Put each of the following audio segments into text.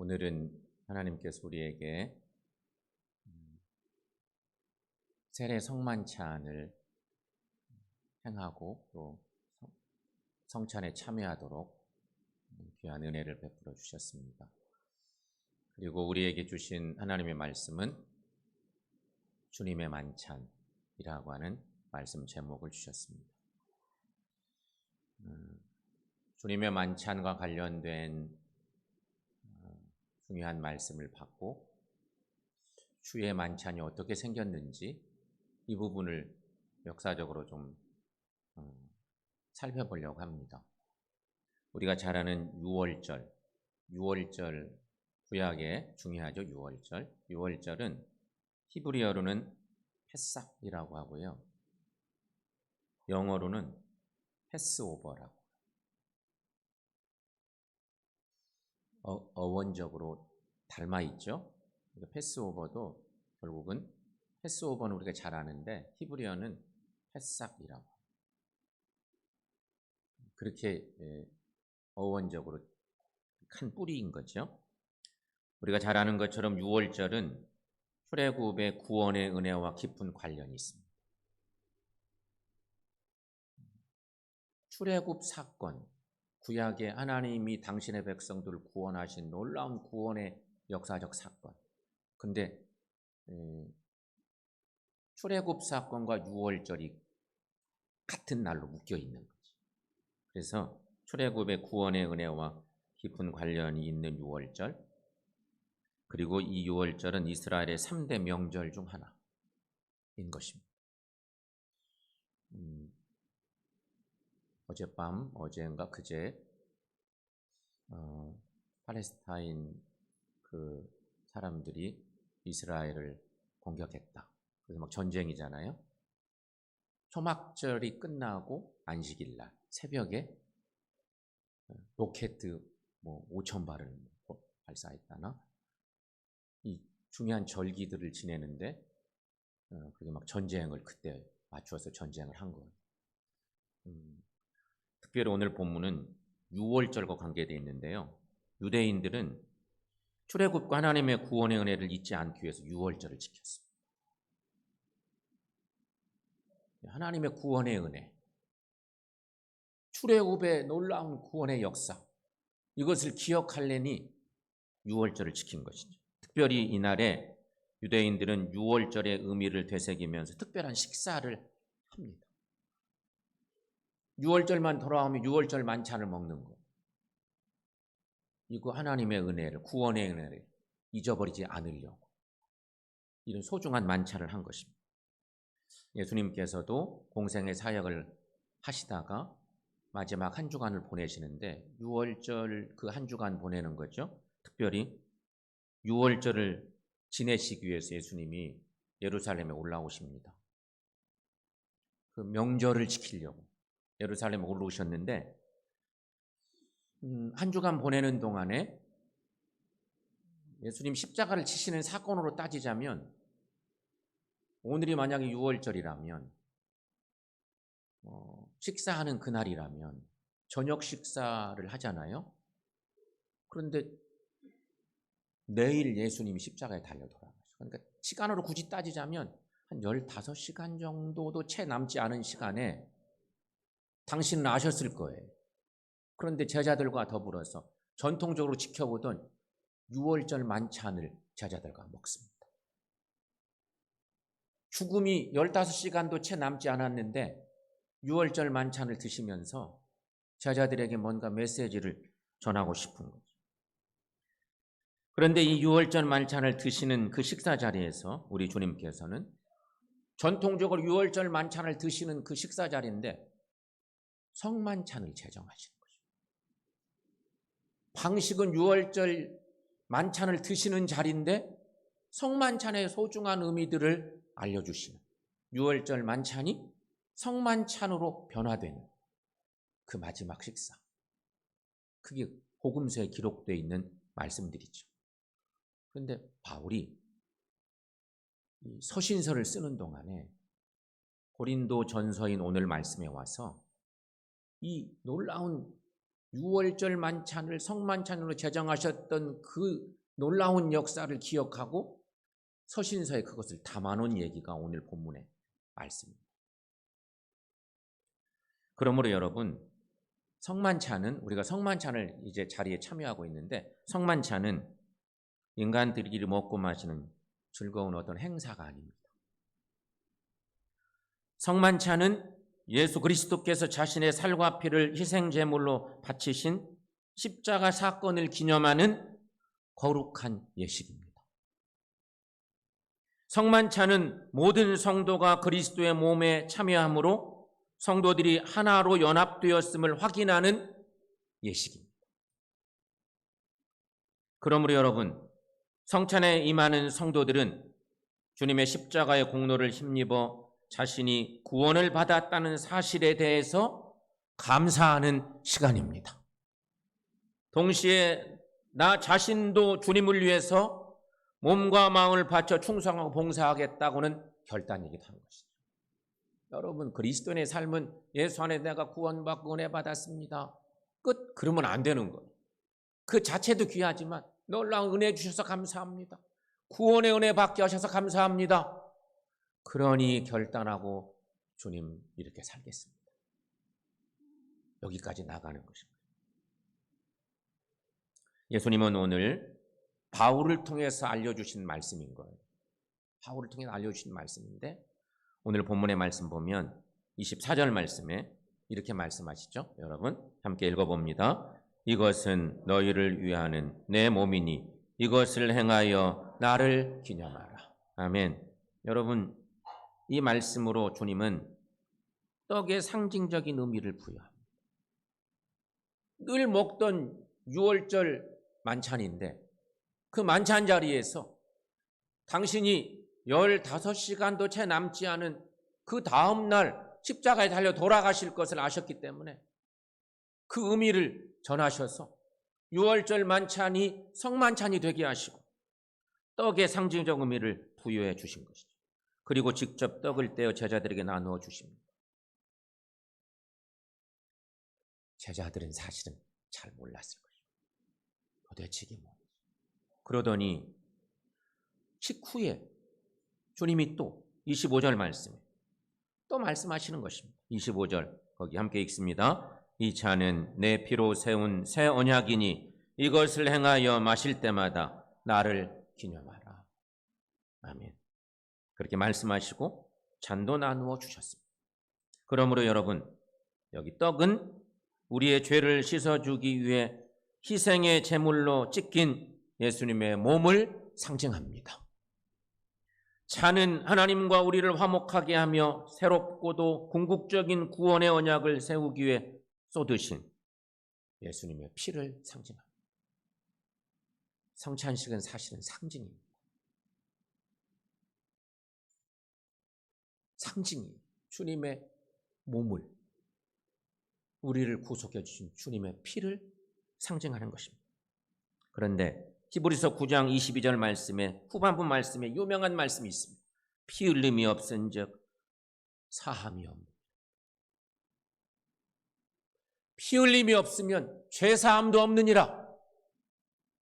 오늘은 하나님께서 우리에게 세례 성만찬을 행하고 또 성찬에 참여하도록 귀한 은혜를 베풀어 주셨습니다. 그리고 우리에게 주신 하나님의 말씀은 주님의 만찬이라고 하는 말씀 제목을 주셨습니다. 주님의 만찬과 관련된 중요한 말씀을 받고 주의 만찬이 어떻게 생겼는지 이 부분을 역사적으로 좀 살펴보려고 합니다. 우리가 잘 아는 유월절 구약에 중요하죠. 유월절은 히브리어로는 패삭이라고 하고요. 영어로는 패스오버라고. 어원적으로 닮아 있죠. 패스오버도 결국은 패스오버는 우리가 잘 아는데 히브리어는 패삭이라고. 그렇게 어원적으로 큰 뿌리인 거죠. 우리가 잘 아는 것처럼 유월절은 출애굽의 구원의 은혜와 깊은 관련이 있습니다. 출애굽 사건, 구약의 하나님이 당신의 백성들을 구원하신 놀라운 구원의 역사적 사건. 근데 출애굽 사건과 유월절이 같은 날로 묶여 있는 거지. 그래서 출애굽의 구원의 은혜와 깊은 관련이 있는 유월절, 그리고 이 유월절은 이스라엘의 3대 명절 중 하나인 것입니다. 어제인가 그제 팔레스타인 그 사람들이 이스라엘을 공격했다. 그래서 막 전쟁이잖아요. 초막절이 끝나고 안식일날 새벽에 로켓 5,000발을 발사했다나 이 중요한 절기들을 지내는데 그게 막 전쟁을 그때 맞추어서 전쟁을 한 거예요. 특별히 오늘 본문은 유월절과 관계되어 있는데요. 유대인들은 출애굽과 하나님의 구원의 은혜를 잊지 않기 위해서 유월절을 지켰습니다. 하나님의 구원의 은혜, 출애굽의 놀라운 구원의 역사, 이것을 기억하려니 유월절을 지킨 것이죠. 특별히 이날에 유대인들은 유월절의 의미를 되새기면서 특별한 식사를 합니다. 유월절만 돌아오면 유월절 만찬을 먹는 거. 이거 하나님의 은혜를, 구원의 은혜를 잊어버리지 않으려고 이런 소중한 만찬을 한 것입니다. 예수님께서도 공생의 사역을 하시다가 마지막 한 주간을 보내시는데 유월절 그 한 주간 보내는 거죠. 특별히 유월절을 지내시기 위해서 예수님이 예루살렘에 올라오십니다. 그 명절을 지키려고 예루살렘에 올라오셨는데 한 주간 보내는 동안에 예수님 십자가를 지시는 사건으로 따지자면 오늘이 만약에 유월절이라면 식사하는 그날이라면 저녁 식사를 하잖아요. 그런데 내일 예수님이 십자가에 달려 돌아가셔. 그러니까 시간으로 굳이 따지자면 한 15시간 정도도 채 남지 않은 시간에 당신은 아셨을 거예요. 그런데 제자들과 더불어서 전통적으로 지켜보던 유월절 만찬을 제자들과 먹습니다. 죽음이 15시간도 채 남지 않았는데 유월절 만찬을 드시면서 제자들에게 뭔가 메시지를 전하고 싶은 거죠. 그런데 이 유월절 만찬을 드시는 그 식사 자리에서 우리 주님께서는 전통적으로 유월절 만찬을 드시는 그 식사 자리인데 성만찬을 제정하시는 거죠. 방식은 유월절 만찬을 드시는 자리인데 성만찬의 소중한 의미들을 알려주시는, 유월절 만찬이 성만찬으로 변화되는 그 마지막 식사. 그게 복음서에 기록되어 있는 말씀들이죠. 그런데 바울이 이 서신서를 쓰는 동안에 고린도 전서인 오늘 말씀에 와서 이 놀라운 유월절 만찬을 성만찬으로 제정하셨던 그 놀라운 역사를 기억하고 서신서에 그것을 담아놓은 얘기가 오늘 본문의 말씀입니다. 그러므로 여러분, 성만찬은, 우리가 성만찬을 이제 자리에 참여하고 있는데, 성만찬은 인간들끼리 먹고 마시는 즐거운 어떤 행사가 아닙니다. 성만찬은 예수 그리스도께서 자신의 살과 피를 희생제물로 바치신 십자가 사건을 기념하는 거룩한 예식입니다. 성만찬은 모든 성도가 그리스도의 몸에 참여함으로 성도들이 하나로 연합되었음을 확인하는 예식입니다. 그러므로 여러분, 성찬에 임하는 성도들은 주님의 십자가의 공로를 힘입어 자신이 구원을 받았다는 사실에 대해서 감사하는 시간입니다. 동시에 나 자신도 주님을 위해서 몸과 마음을 바쳐 충성하고 봉사하겠다고는 결단이기도 한 것이죠. 여러분, 그리스도인의 삶은 예수 안에 내가 구원받고 은혜 받았습니다. 끝. 그러면 안 되는 거예요. 그 자체도 귀하지만 놀라운 은혜 주셔서 감사합니다. 구원의 은혜 받게 하셔서 감사합니다. 그러니 결단하고 주님 이렇게 살겠습니다. 여기까지 나가는 것입니다. 예수님은 오늘 바울을 통해서 알려주신 말씀인 거예요. 바울을 통해서 알려주신 말씀인데 오늘 본문의 말씀 보면 24절 말씀에 이렇게 말씀하시죠. 여러분 함께 읽어봅니다. 이것은 너희를 위하는 내 몸이니 이것을 행하여 나를 기념하라. 아멘. 여러분, 이 말씀으로 주님은 떡의 상징적인 의미를 부여합니다. 늘 먹던 유월절 만찬인데 그 만찬 자리에서 당신이 15시간도 채 남지 않은 그 다음 날 십자가에 달려 돌아가실 것을 아셨기 때문에 그 의미를 전하셔서 유월절 만찬이 성만찬이 되게 하시고 떡의 상징적 의미를 부여해 주신 것이죠. 그리고 직접 떡을 떼어 제자들에게 나누어 주십니다. 제자들은 사실은 잘 몰랐을 것이죠. 도대체 이게 뭐지? 그러더니 식후에 주님이 또 25절 말씀에 또 말씀하시는 것입니다. 25절 거기 함께 읽습니다. 이 잔은 내 피로 세운 새 언약이니 이것을 행하여 마실 때마다 나를 기념하라. 아멘. 그렇게 말씀하시고 잔도 나누어 주셨습니다. 그러므로 여러분, 여기 떡은 우리의 죄를 씻어주기 위해 희생의 제물로 찢긴 예수님의 몸을 상징합니다. 잔은 하나님과 우리를 화목하게 하며 새롭고도 궁극적인 구원의 언약을 세우기 위해 쏟으신 예수님의 피를 상징합니다. 성찬식은 사실은 상징입니다. 상징이 주님의 몸을, 우리를 구속해 주신 주님의 피를 상징하는 것입니다. 그런데 히브리서 9장 22절 말씀에 후반부 말씀에 유명한 말씀이 있습니다. 피 흘림이 없은즉 사함이 없느니라. 피 흘림이 없으면 죄 사함도 없느니라.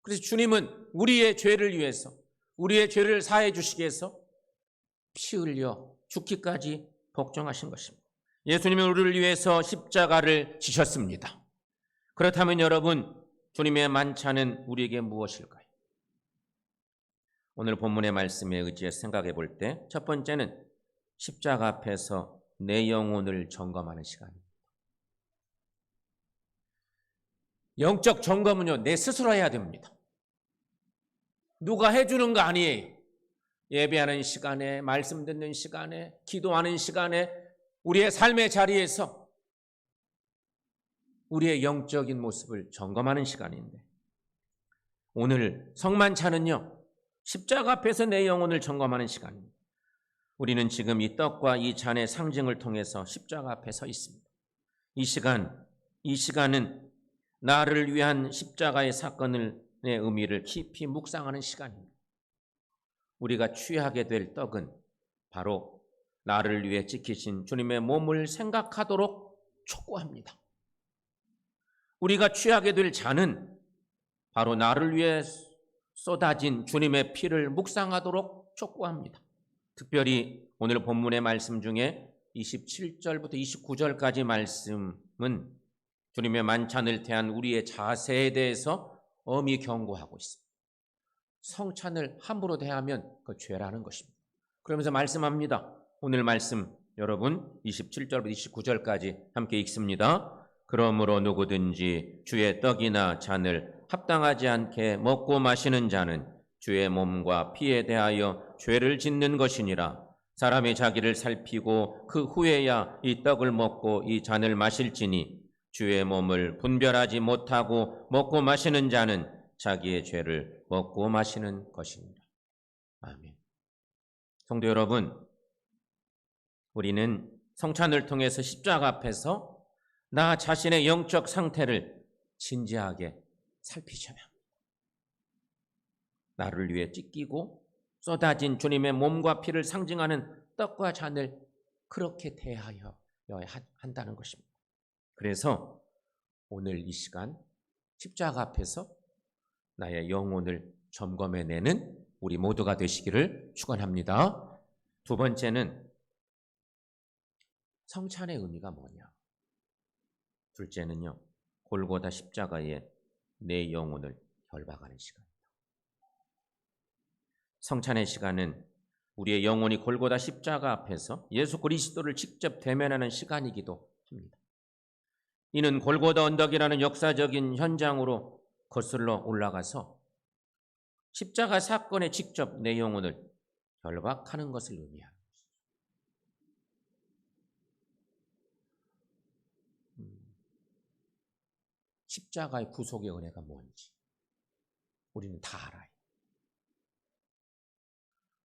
그래서 주님은 우리의 죄를 위해서, 우리의 죄를 사해 주시기 위해서 피 흘려 죽기까지 복종하신 것입니다. 예수님은 우리를 위해서 십자가를 지셨습니다. 그렇다면 여러분, 주님의 만찬은 우리에게 무엇일까요? 오늘 본문의 말씀에 의지해서 생각해 볼 때 첫 번째는 십자가 앞에서 내 영혼을 점검하는 시간입니다. 영적 점검은요, 내 스스로 해야 됩니다. 누가 해주는 거 아니에요. 예배하는 시간에, 말씀 듣는 시간에, 기도하는 시간에, 우리의 삶의 자리에서 우리의 영적인 모습을 점검하는 시간인데 오늘 성만찬은요, 십자가 앞에서 내 영혼을 점검하는 시간입니다. 우리는 지금 이 떡과 이 잔의 상징을 통해서 십자가 앞에 서 있습니다. 이 시간은 나를 위한 십자가의 사건의 의미를 깊이 묵상하는 시간입니다. 우리가 취하게 될 떡은 바로 나를 위해 지키신 주님의 몸을 생각하도록 촉구합니다. 우리가 취하게 될 잔은 바로 나를 위해 쏟아진 주님의 피를 묵상하도록 촉구합니다. 특별히 오늘 본문의 말씀 중에 27절부터 29절까지 말씀은 주님의 만찬을 대한 우리의 자세에 대해서 엄히 경고하고 있습니다. 성찬을 함부로 대하면 그 죄라는 것입니다. 그러면서 말씀합니다. 오늘 말씀 여러분 27절부터 29절까지 함께 읽습니다. 그러므로 누구든지 주의 떡이나 잔을 합당하지 않게 먹고 마시는 자는 주의 몸과 피에 대하여 죄를 짓는 것이니라. 사람이 자기를 살피고 그 후에야 이 떡을 먹고 이 잔을 마실지니 주의 몸을 분별하지 못하고 먹고 마시는 자는 자기의 죄를 먹고 마시는 것이니라. 아멘. 성도 여러분, 우리는 성찬을 통해서 십자가 앞에서 나 자신의 영적 상태를 진지하게 살피셔야 합니다. 나를 위해 찢기고 쏟아진 주님의 몸과 피를 상징하는 떡과 잔을 그렇게 대하여 한다는 것입니다. 그래서 오늘 이 시간 십자가 앞에서 나의 영혼을 점검해내는 우리 모두가 되시기를 축원합니다. 두 번째는 성찬의 의미가 뭐냐? 둘째는요, 골고다 십자가에 내 영혼을 결박하는 시간입니다. 성찬의 시간은 우리의 영혼이 골고다 십자가 앞에서 예수 그리스도를 직접 대면하는 시간이기도 합니다. 이는 골고다 언덕이라는 역사적인 현장으로 거슬러 올라가서 십자가 사건에 직접 내 영혼을 결박하는 것을 의미합니다. 십자가의 구속의 은혜가 뭔지 우리는 다 알아요.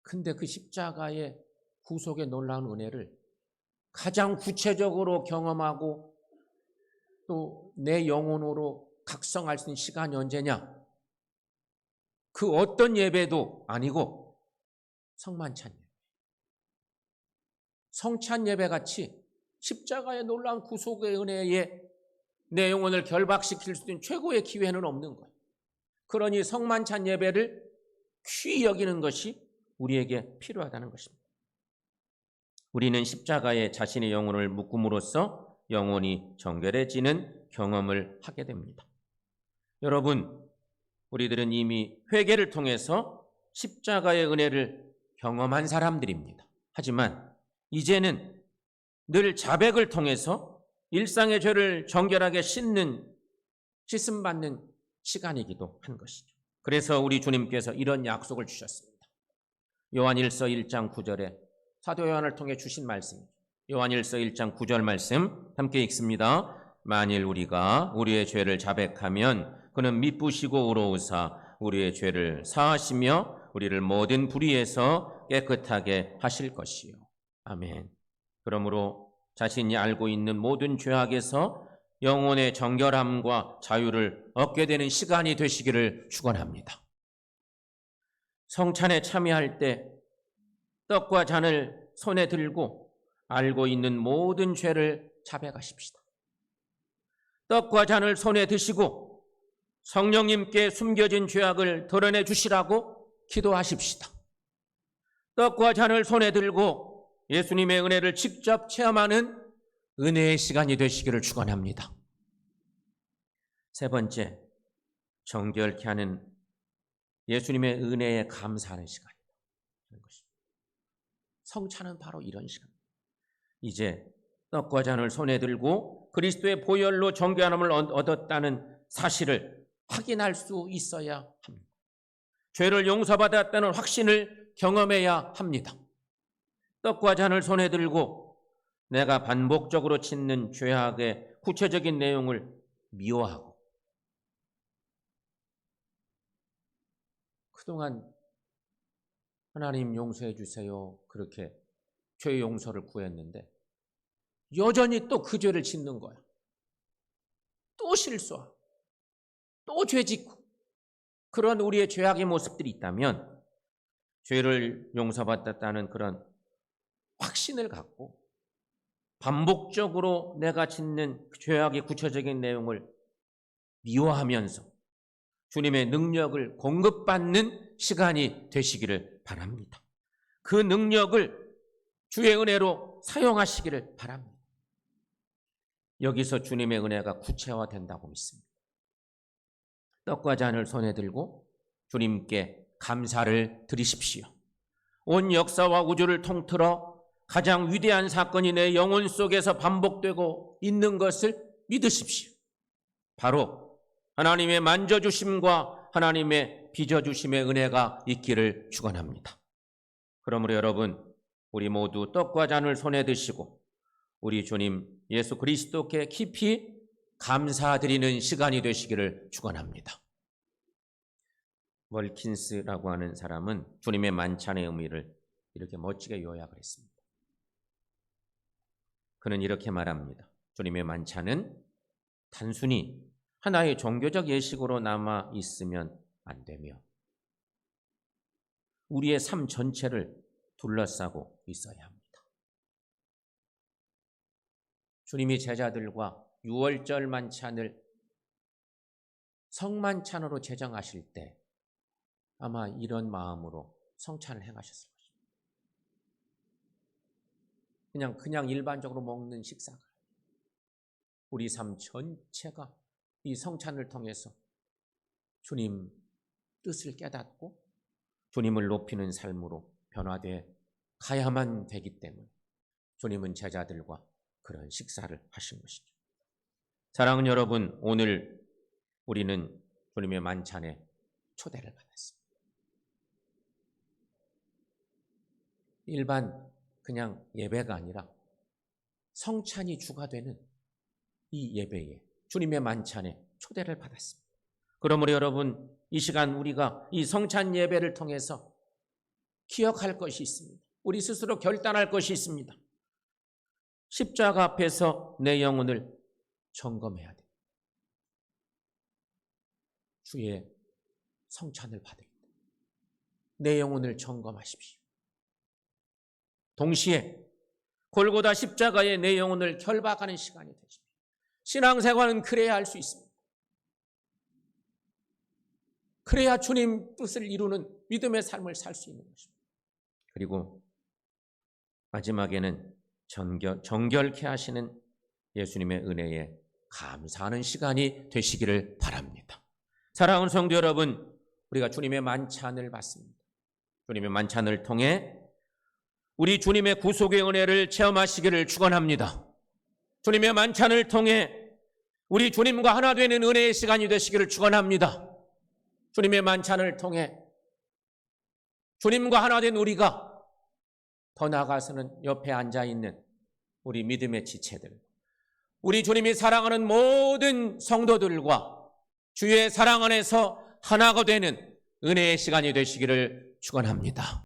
근데 그 십자가의 구속의 놀라운 은혜를 가장 구체적으로 경험하고 또 내 영혼으로 각성할 수 있는 시간이 언제냐? 그 어떤 예배도 아니고 성만찬 예배. 성찬 예배 같이 십자가의 놀라운 구속의 은혜에 내 영혼을 결박시킬 수 있는 최고의 기회는 없는 거예요. 그러니 성만찬 예배를 귀히 여기는 것이 우리에게 필요하다는 것입니다. 우리는 십자가에 자신의 영혼을 묶음으로써 영혼이 정결해지는 경험을 하게 됩니다. 여러분, 우리들은 이미 회개를 통해서 십자가의 은혜를 경험한 사람들입니다. 하지만 이제는 늘 자백을 통해서 일상의 죄를 정결하게 씻음받는 시간이기도 한 것이죠. 그래서 우리 주님께서 이런 약속을 주셨습니다. 요한일서 1장 9절에 사도 요한을 통해 주신 말씀입니다. 요한일서 1장 9절 말씀 함께 읽습니다. 만일 우리가 우리의 죄를 자백하면 그는 미쁘시고 의로우사 우리의 죄를 사하시며 우리를 모든 불의에서 깨끗하게 하실 것이요. 아멘. 그러므로 자신이 알고 있는 모든 죄악에서 영혼의 정결함과 자유를 얻게 되는 시간이 되시기를 축원합니다. 성찬에 참여할 때 떡과 잔을 손에 들고 알고 있는 모든 죄를 자백하십시다. 떡과 잔을 손에 드시고 성령님께 숨겨진 죄악을 드러내 주시라고 기도하십시다. 떡과 잔을 손에 들고 예수님의 은혜를 직접 체험하는 은혜의 시간이 되시기를 축원합니다. 세 번째, 정결케 하는 예수님의 은혜에 감사하는 시간입니다. 성찬은 바로 이런 시간입니다. 이제 떡과 잔을 손에 들고 그리스도의 보혈로 정결함을 얻었다는 사실을 확인할 수 있어야 합니다. 죄를 용서받았다는 확신을 경험해야 합니다. 떡과 잔을 손에 들고 내가 반복적으로 짓는 죄악의 구체적인 내용을 미워하고 그동안 하나님 용서해 주세요 그렇게 죄 용서를 구했는데 여전히 또 그 죄를 짓는 거야. 또 실수하고 또 죄 짓고 그런 우리의 죄악의 모습들이 있다면 죄를 용서받았다는 그런 확신을 갖고 반복적으로 내가 짓는 죄악의 구체적인 내용을 미워하면서 주님의 능력을 공급받는 시간이 되시기를 바랍니다. 그 능력을 주의 은혜로 사용하시기를 바랍니다. 여기서 주님의 은혜가 구체화된다고 믿습니다. 떡과 잔을 손에 들고 주님께 감사를 드리십시오. 온 역사와 우주를 통틀어 가장 위대한 사건이 내 영혼 속에서 반복되고 있는 것을 믿으십시오. 바로 하나님의 만져주심과 하나님의 빚어주심의 은혜가 있기를 축원합니다. 그러므로 여러분, 우리 모두 떡과 잔을 손에 드시고 우리 주님 예수 그리스도께 깊이 감사드리는 시간이 되시기를 축원합니다. 멀킨스라고 하는 사람은 주님의 만찬의 의미를 이렇게 멋지게 요약을 했습니다. 그는 이렇게 말합니다. 주님의 만찬은 단순히 하나의 종교적 예식으로 남아 있으면 안 되며 우리의 삶 전체를 둘러싸고 있어야 합니다. 주님이 제자들과 유월절 만찬을 성만찬으로 제정하실 때 아마 이런 마음으로 성찬을 행하셨을 것입니다. 그냥 일반적으로 먹는 식사가 우리 삶 전체가 이 성찬을 통해서 주님 뜻을 깨닫고 주님을 높이는 삶으로 변화돼 가야만 되기 때문에 주님은 제자들과 그런 식사를 하신 것이죠. 사랑하는 여러분, 오늘 우리는 주님의 만찬에 초대를 받았습니다. 일반 그냥 예배가 아니라 성찬이 주가 되는 이 예배에 주님의 만찬에 초대를 받았습니다. 그러므로 여러분, 이 시간 우리가 이 성찬 예배를 통해서 기억할 것이 있습니다. 우리 스스로 결단할 것이 있습니다. 십자가 앞에서 내 영혼을 점검해야 됩니다. 주의 성찬을 받을 때 내 영혼을 점검하십시오. 동시에 골고다 십자가에 내 영혼을 결박하는 시간이 되십시오. 신앙생활은 그래야 할 수 있습니다. 그래야 주님 뜻을 이루는 믿음의 삶을 살 수 있는 것입니다. 그리고 마지막에는 정결케 하시는 예수님의 은혜에 감사하는 시간이 되시기를 바랍니다. 사랑하는 성도 여러분, 우리가 주님의 만찬을 받습니다. 주님의 만찬을 통해 우리 주님의 구속의 은혜를 체험하시기를 축원합니다. 주님의 만찬을 통해 우리 주님과 하나 되는 은혜의 시간이 되시기를 축원합니다. 주님의 만찬을 통해 주님과 하나 된 우리가 더 나아가서는 옆에 앉아있는 우리 믿음의 지체들, 우리 주님이 사랑하는 모든 성도들과 주의 사랑 안에서 하나가 되는 은혜의 시간이 되시기를 축원합니다.